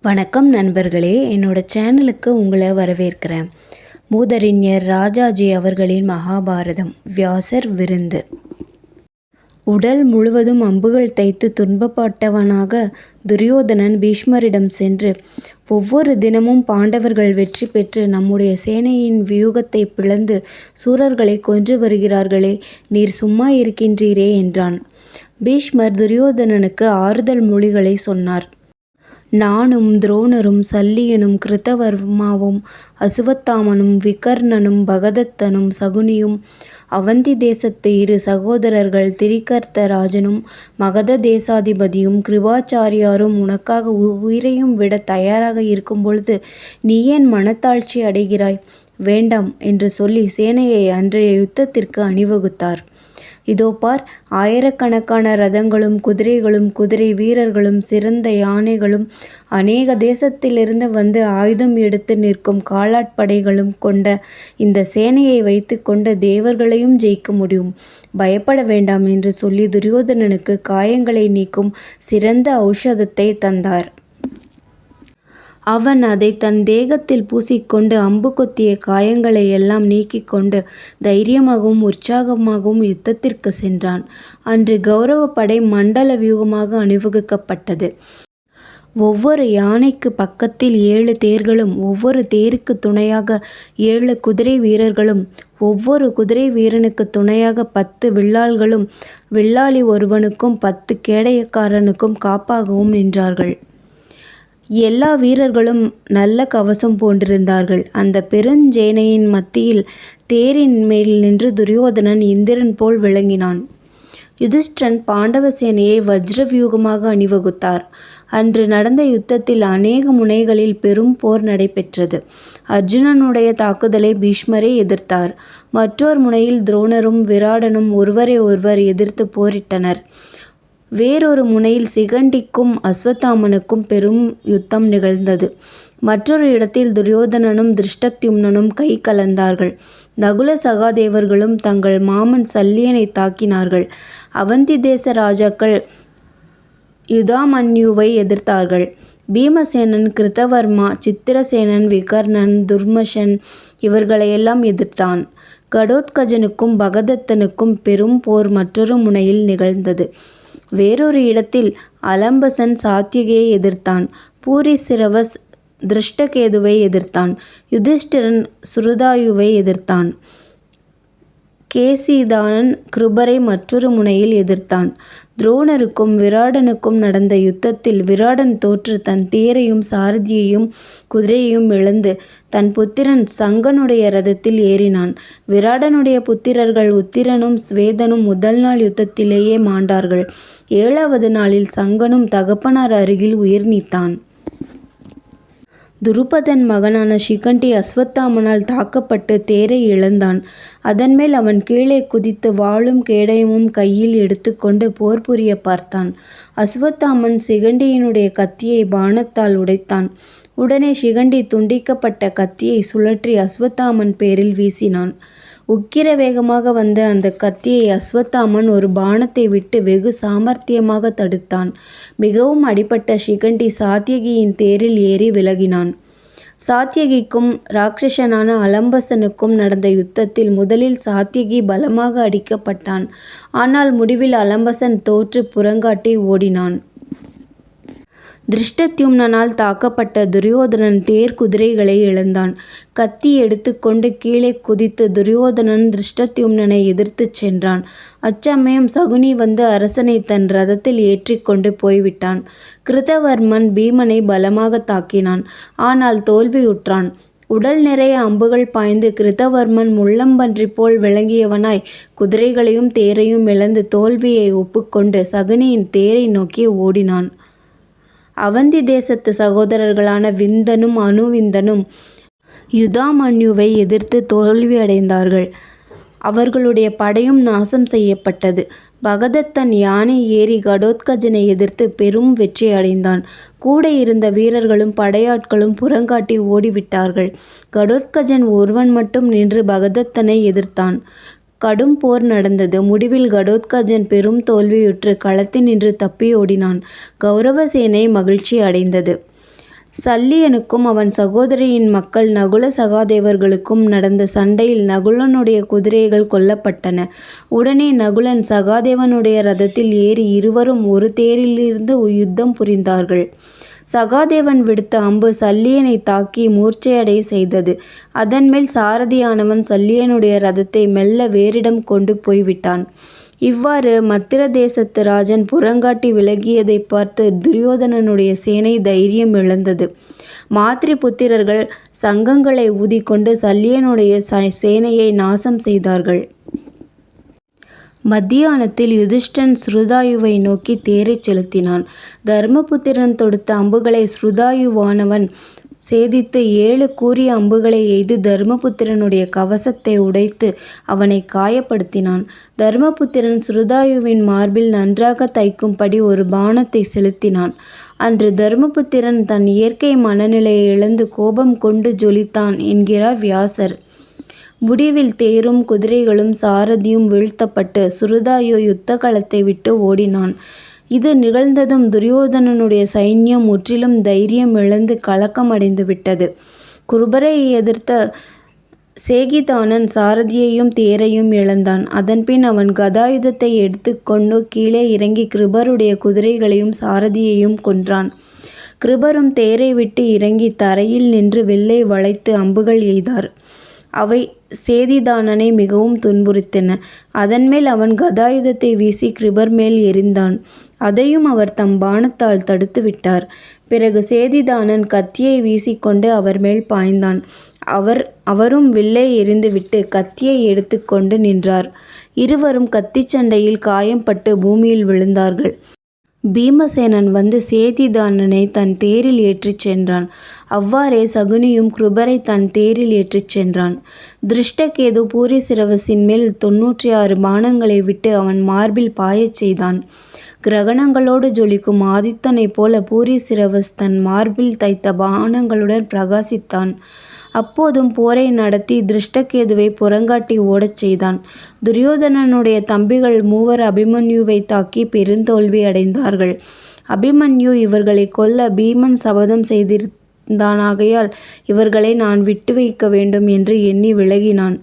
வணக்கம் நண்பர்களே, என்னோட சேனலுக்கு உங்களை வரவேற்கிறேன். மூதறிஞர் ராஜாஜி அவர்களின் மகாபாரதம் வியாசர் விருந்து. உடல் முழுவதும் அம்புகள் தைத்து துன்பப்பட்டவனாக துரியோதனன் பீஷ்மரிடம் சென்று, ஒவ்வொரு தினமும் பாண்டவர்கள் வெற்றி பெற்று நம்முடைய சேனையின் வியூகத்தை பிளந்து சூரர்களை கொன்று வருகிறார்களே, நீர் சும்மா இருக்கின்றீரே என்றான். பீஷ்மர் துரியோதனனுக்கு ஆறுதல் மொழிகளை சொன்னார். நானும் துரோணரும் சல்லியனும் கிருதவர்மாவும் அசுவத்தாமனும் விகர்ணனும் பகதத்தனும் சகுனியும் அவந்தி தேசத்து இரு சகோதரர்கள் திரிகர்த்தராஜனும் மகத தேசாதிபதியும் கிருபாச்சாரியாரும் உனக்காக உயிரையும் விட தயாராக இருக்கும் பொழுது நீ ஏன் மனத்தாழ்ச்சி அடைகிறாய்? வேண்டாம் என்று சொல்லி சேனையை அன்றைய யுத்தத்திற்கு அணிவகுத்தார். இதோ பார், ஆயிரக்கணக்கான ரதங்களும் குதிரைகளும் குதிரை வீரர்களும் சிறந்த யானைகளும் அநேக தேசத்திலிருந்து வந்து ஆயுதம் எடுத்து நிற்கும் காலாட்படைகளும் கொண்ட இந்த சேனையை வைத்து கொண்ட தேவர்களையும் ஜெயிக்க முடியும். பயப்பட வேண்டாம் என்று சொல்லி துரியோதனனுக்கு காயங்களை நீக்கும் சிறந்த ஔஷதத்தை தந்தார். அவன் அதை தன் தேகத்தில் பூசிக்கொண்டு அம்பு கொத்திய காயங்களை எல்லாம் நீக்கிக் கொண்டு தைரியமாகவும் உற்சாகமாகவும் யுத்தத்திற்கு சென்றான். அன்று கௌரவப்படை மண்டல வியூகமாக அணிவகுக்கப்பட்டது. ஒவ்வொரு யானைக்கு பக்கத்தில் 7 தேர்களும் ஒவ்வொரு தேருக்கு துணையாக 7 குதிரை வீரர்களும் ஒவ்வொரு குதிரை வீரனுக்கு துணையாக 10 வில்லாள்களும் வில்லாளி ஒருவனுக்கும் 10 கேடயக்காரனுக்கும் காப்பாகவும் நின்றார்கள். எல்லா வீரர்களும் நல்ல கவசம் போன்றிருந்தார்கள். அந்த பெருஞ்சேனையின் மத்தியில் தேரின் மேல் நின்று துரியோதனன் இந்திரன் போல் விளங்கினான். யுதிஷ்டிரன் பாண்டவ சேனையை வஜ்ர வியூகமாக அணிவகுத்தார். அன்று நடந்த யுத்தத்தில் அநேக முனைகளில் பெரும் போர் நடைபெற்றது. அர்ஜுனனுடைய தாக்குதலை பீஷ்மரே எதிர்த்தார். மற்றொரு முனையில் துரோணரும் விராடனும் ஒருவரை ஒருவர் எதிர்த்து போரிட்டனர். வேறொரு முனையில் சிகண்டிக்கும் அஸ்வத்தாமனுக்கும் பெரும் யுத்தம் நிகழ்ந்தது. மற்றொரு இடத்தில் துரியோதனனும் திருஷ்டத்யும்னனும் கை கலந்தார்கள். நகுல சகாதேவர்களும் தங்கள் மாமன் சல்லியனை தாக்கினார்கள். அவந்தி தேச ராஜாக்கள் யுதாமன்யுவை எதிர்த்தார்கள். பீமசேனன் கிருதவர்மா சித்திரசேனன் விகர்ணன் துர்மசன் இவர்களையெல்லாம் எதிர்த்தான். கடோத்கஜனுக்கும் பகதத்தனுக்கும் பெரும் போர் மற்றொரு முனையில் நிகழ்ந்தது. வேறொரு இடத்தில் அலம்பசன் சாத்தியகையை எதிர்த்தான். பூரிசிரவஸ் திருஷ்டகேதுவை எதிர்த்தான். யுதிஷ்டிரன் சுருதாயுவை எதிர்த்தான். கேசிதானன் கிருபரை மற்றொரு முனையில் எதிர்த்தான். துரோணருக்கும் விராடனுக்கும் நடந்த யுத்தத்தில் விராடன் தோற்று தன் தேரையும் சாரதியையும் குதிரையையும் இழந்து தன் புத்திரன் சங்கனுடைய ரதத்தில் ஏறினான். விராடனுடைய புத்திரர்கள் உத்திரனும் ஸ்வேதனும் முதல் நாள் யுத்தத்திலேயே மாண்டார்கள். 7வது நாளில் சங்கனும் தகப்பனார் அருகில் உயிர் நீத்தான். துருபதன் மகனான சிகண்டி அஸ்வத்தாமனால் தாக்கப்பட்டு தேரை இழந்தான். அதன்மேல் அவன் கீழே குதித்து வாளும் கேடயமும் கையில் எடுத்துக்கொண்டு போர் புரிய பார்த்தான். அஸ்வத்தாமன் சிகண்டியினுடைய கத்தியை பாணத்தால் உடைத்தான். உடனே சிகண்டி துண்டிக்கப்பட்ட கத்தியை சுழற்றி அஸ்வத்தாமன் பேரில் வீசினான். உக்கிர வேகமாக வந்த அந்த கத்தியை அஸ்வத்தாமன் ஒரு பாணத்தை விட்டு வெகு சாமர்த்தியமாக தடுத்தான். மிகவும் அடிபட்ட சிகண்டி சாத்தியகியின் தேரில் ஏறி விலகினான். சாத்தியகிக்கும் ராட்சசனான அலம்பசனுக்கும் நடந்த யுத்தத்தில் முதலில் சாத்தியகி பலமாக அடிக்கப்பட்டான். ஆனால் முடிவில் அலம்பசன் தோற்று புறங்காட்டி ஓடினான். திருஷ்டத்யும்னனால் தாக்கப்பட்ட துரியோதனன் தேர் குதிரைகளை இழந்தான். கத்தி எடுத்துக்கொண்டு கீழே குதித்து துரியோதனன் திருஷ்டத்யும்னனை எதிர்த்துச் சென்றான். அச்சமயம் சகுனி வந்து அரசனை தன் ரதத்தில் ஏற்றிக்கொண்டு போய்விட்டான். கிருதவர்மன் பீமனை பலமாக தாக்கினான். ஆனால் தோல்வியுற்றான். உடல் நிறைய அம்புகள் பாய்ந்து கிருதவர்மன் முள்ளம்பன்றி போல் விளங்கியவனாய் குதிரைகளையும் தேரையும் இழந்து தோல்வியை ஒப்புக்கொண்டு சகுனியின் தேரை நோக்கி ஓடினான். அவந்தி தேசத்து சகோதரர்களான விந்தனும் அனுவிந்தனும் யுதாமன்யுவை எதிர்த்து தோல்வியடைந்தார்கள். அவர்களுடைய படையும் நாசம் செய்யப்பட்டது. பகதத்தன் யானை ஏறி கடோத்கஜனை எதிர்த்து பெரும் வெற்றி அடைந்தான். கூட இருந்த வீரர்களும் படையாட்களும் புறங்காட்டி ஓடிவிட்டார்கள். கடோத்கஜன் ஒருவன் மட்டும் நின்று பகதத்தனை எதிர்த்தான். கடும் போர் நடந்தது. முடிவில் கடோத்கஜன் பெரும் தோல்வியுற்று களத்தினின்று தப்பியோடினான். கௌரவ சேனை மகிழ்ச்சி அடைந்தது. சல்லியனுக்கும் அவன் சகோதரியின் மக்கள் நகுல சகாதேவர்களுக்கும் நடந்த சண்டையில் நகுலனுடைய குதிரைகள் கொல்லப்பட்டன. உடனே நகுலன் சகாதேவனுடைய ரதத்தில் ஏறி இருவரும் ஒரு தேரிலிருந்து யுத்தம் புரிந்தார்கள். சகாதேவன் விடுத்த அம்பு சல்லியனை தாக்கி மூர்ச்சையடைய செய்தது. அதன்மேல் சாரதியானவன் சல்லியனுடைய ரதத்தை மெல்ல வேறிடம் கொண்டு போய்விட்டான். இவ்வாறு மத்திர தேசத்து ராஜன் புறங்காட்டி விலகியதை பார்த்து துரியோதனனுடைய சேனை தைரியம் இழந்தது. மாத்ரி புத்திரர்கள் சங்கங்களை ஊதிக்கொண்டு சல்லியனுடைய சேனையை நாசம் செய்தார்கள். மத்தியானத்தில் யுதிஷ்டன் ஸ்ருதாயுவை நோக்கி தேரைச் செலுத்தினான். தர்மபுத்திரன் தொடுத்த அம்புகளை ஸ்ருதாயுவானவன் சேதித்து 7 கூரிய அம்புகளை எய்து தர்மபுத்திரனுடைய கவசத்தை உடைத்து அவனை காயப்படுத்தினான். தர்மபுத்திரன் ஸ்ருதாயுவின் மார்பில் நன்றாக தைக்கும்படி ஒரு பாணத்தை செலுத்தினான். அன்று தர்மபுத்திரன் தன் இயற்கை மனநிலையை இழந்து கோபம் கொண்டு ஜொலித்தான் என்கிறார் வியாசர். முடிவில் தேரும் குதிரைகளும் சாரதியும் வீழ்த்தப்பட்டு சுருதாயு யுத்த களத்தை விட்டு ஓடினான். இது நிகழ்ந்ததும் துரியோதனனுடைய சைன்யம் முற்றிலும் தைரியம் இழந்து கலக்கமடைந்து விட்டது. குருபரை எதிர்த்த சேகிதானன் சாரதியையும் தேரையும் இழந்தான். அதன்பின் அவன் கதாயுதத்தை எடுத்து கொண்டு கீழே இறங்கி கிருபருடைய குதிரைகளையும் சாரதியையும் கொன்றான். கிருபரும் தேரை விட்டு இறங்கி தரையில் நின்று வில்லை வளைத்து அம்புகள் எய்தார். அவை சேதிதானனை மிகவும் துன்புறுத்தின. அதன்மேல் அவன் கதாயுதத்தை வீசி கிருபர் மேல் எறிந்தான். அதையும் அவர் தம் பாணத்தால் தடுத்து விட்டார். பிறகு சேதிதானன் கத்தியை வீசிக்கொண்டு அவர் மேல் பாய்ந்தான். அவரும் வில்லை எறிந்துவிட்டு கத்தியை எடுத்து கொண்டு நின்றார். இருவரும் கத்திச் சண்டையில் காயம்பட்டு பூமியில் விழுந்தார்கள். பீமசேனன் வந்து சேதிதானனை தன் தேரில் ஏற்றிச் சென்றான். அவ்வாறே சகுனியும் கிருபரை தன் தேரில் ஏற்றிச் சென்றான். திருஷ்டகேது பூரிசிரவசின் மேல் 96 பாணங்களை விட்டு அவன் மார்பில் பாயச் செய்தான். கிரகணங்களோடு ஜொலிக்கும் ஆதித்தனைப் போல பூரிசிரவஸ் தன் மார்பில் தைத்த பாணங்களுடன் பிரகாசித்தான். அப்போதும் போரை நடத்தி திருஷ்டகேதுவை புறங்காட்டி ஓடச் செய்தான். துரியோதனனுடைய தம்பிகள் 3 அபிமன்யுவை தாக்கி பெருந்தோல்வி அடைந்தார்கள். அபிமன்யு இவர்களை கொல்ல பீமன் சபதம் செய்திருந்தானாகையால் இவர்களை நான் விட்டு வைக்க வேண்டும் என்று எண்ணி விலகினான்.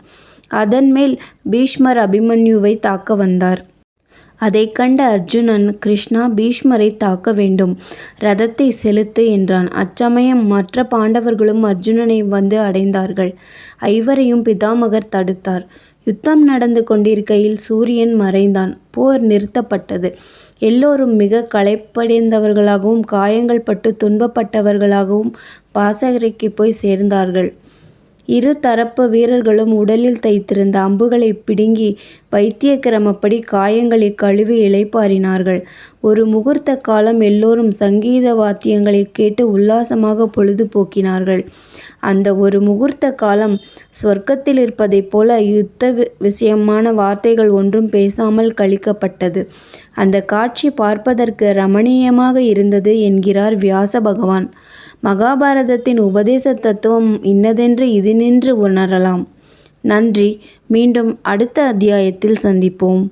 அதன்மேல் பீஷ்மர் அபிமன்யுவை தாக்க வந்தார். அதைக் கண்ட அர்ஜுனன், கிருஷ்ணா, பீஷ்மரை தாக்க வேண்டும், ரதத்தை செலுத்து என்றான். அச்சமயம் மற்ற பாண்டவர்களும் அர்ஜுனனை வந்து அடைந்தார்கள். ஐவரையும் பிதாமகர் தடுத்தார். யுத்தம் நடந்து கொண்டிருக்கையில் சூரியன் மறைந்தான். போர் நிறுத்தப்பட்டது. எல்லோரும் மிக களைப்படைந்தவர்களாகவும் காயங்கள் பட்டு துன்பப்பட்டவர்களாகவும் பாசறைக்கு போய் சேர்ந்தார்கள். இரு தரப்பு வீரர்களும் உடலில் தைத்திருந்த அம்புகளை பிடுங்கி வைத்திய கிரமப்படி காயங்களை கழுவி இளைப்பாறினார்கள். ஒரு முகூர்த்த காலம் எல்லோரும் சங்கீத வாத்தியங்களை கேட்டு உல்லாசமாக பொழுது போக்கினார்கள். அந்த ஒரு முகூர்த்த காலம் சொர்க்கத்தில் இருப்பதைப் போல யுத்த விஷயமான வார்த்தைகள் ஒன்றும் பேசாமல் கழிக்கப்பட்டது. அந்த காட்சி பார்ப்பதற்கு ரமணீயமாக இருந்தது என்கிறார் வியாச பகவான். மகாபாரதத்தின் உபதேச தத்துவம் இன்னதென்று இதினின்று உணரலாம். நன்றி. மீண்டும் அடுத்த அத்தியாயத்தில் சந்திப்போம்.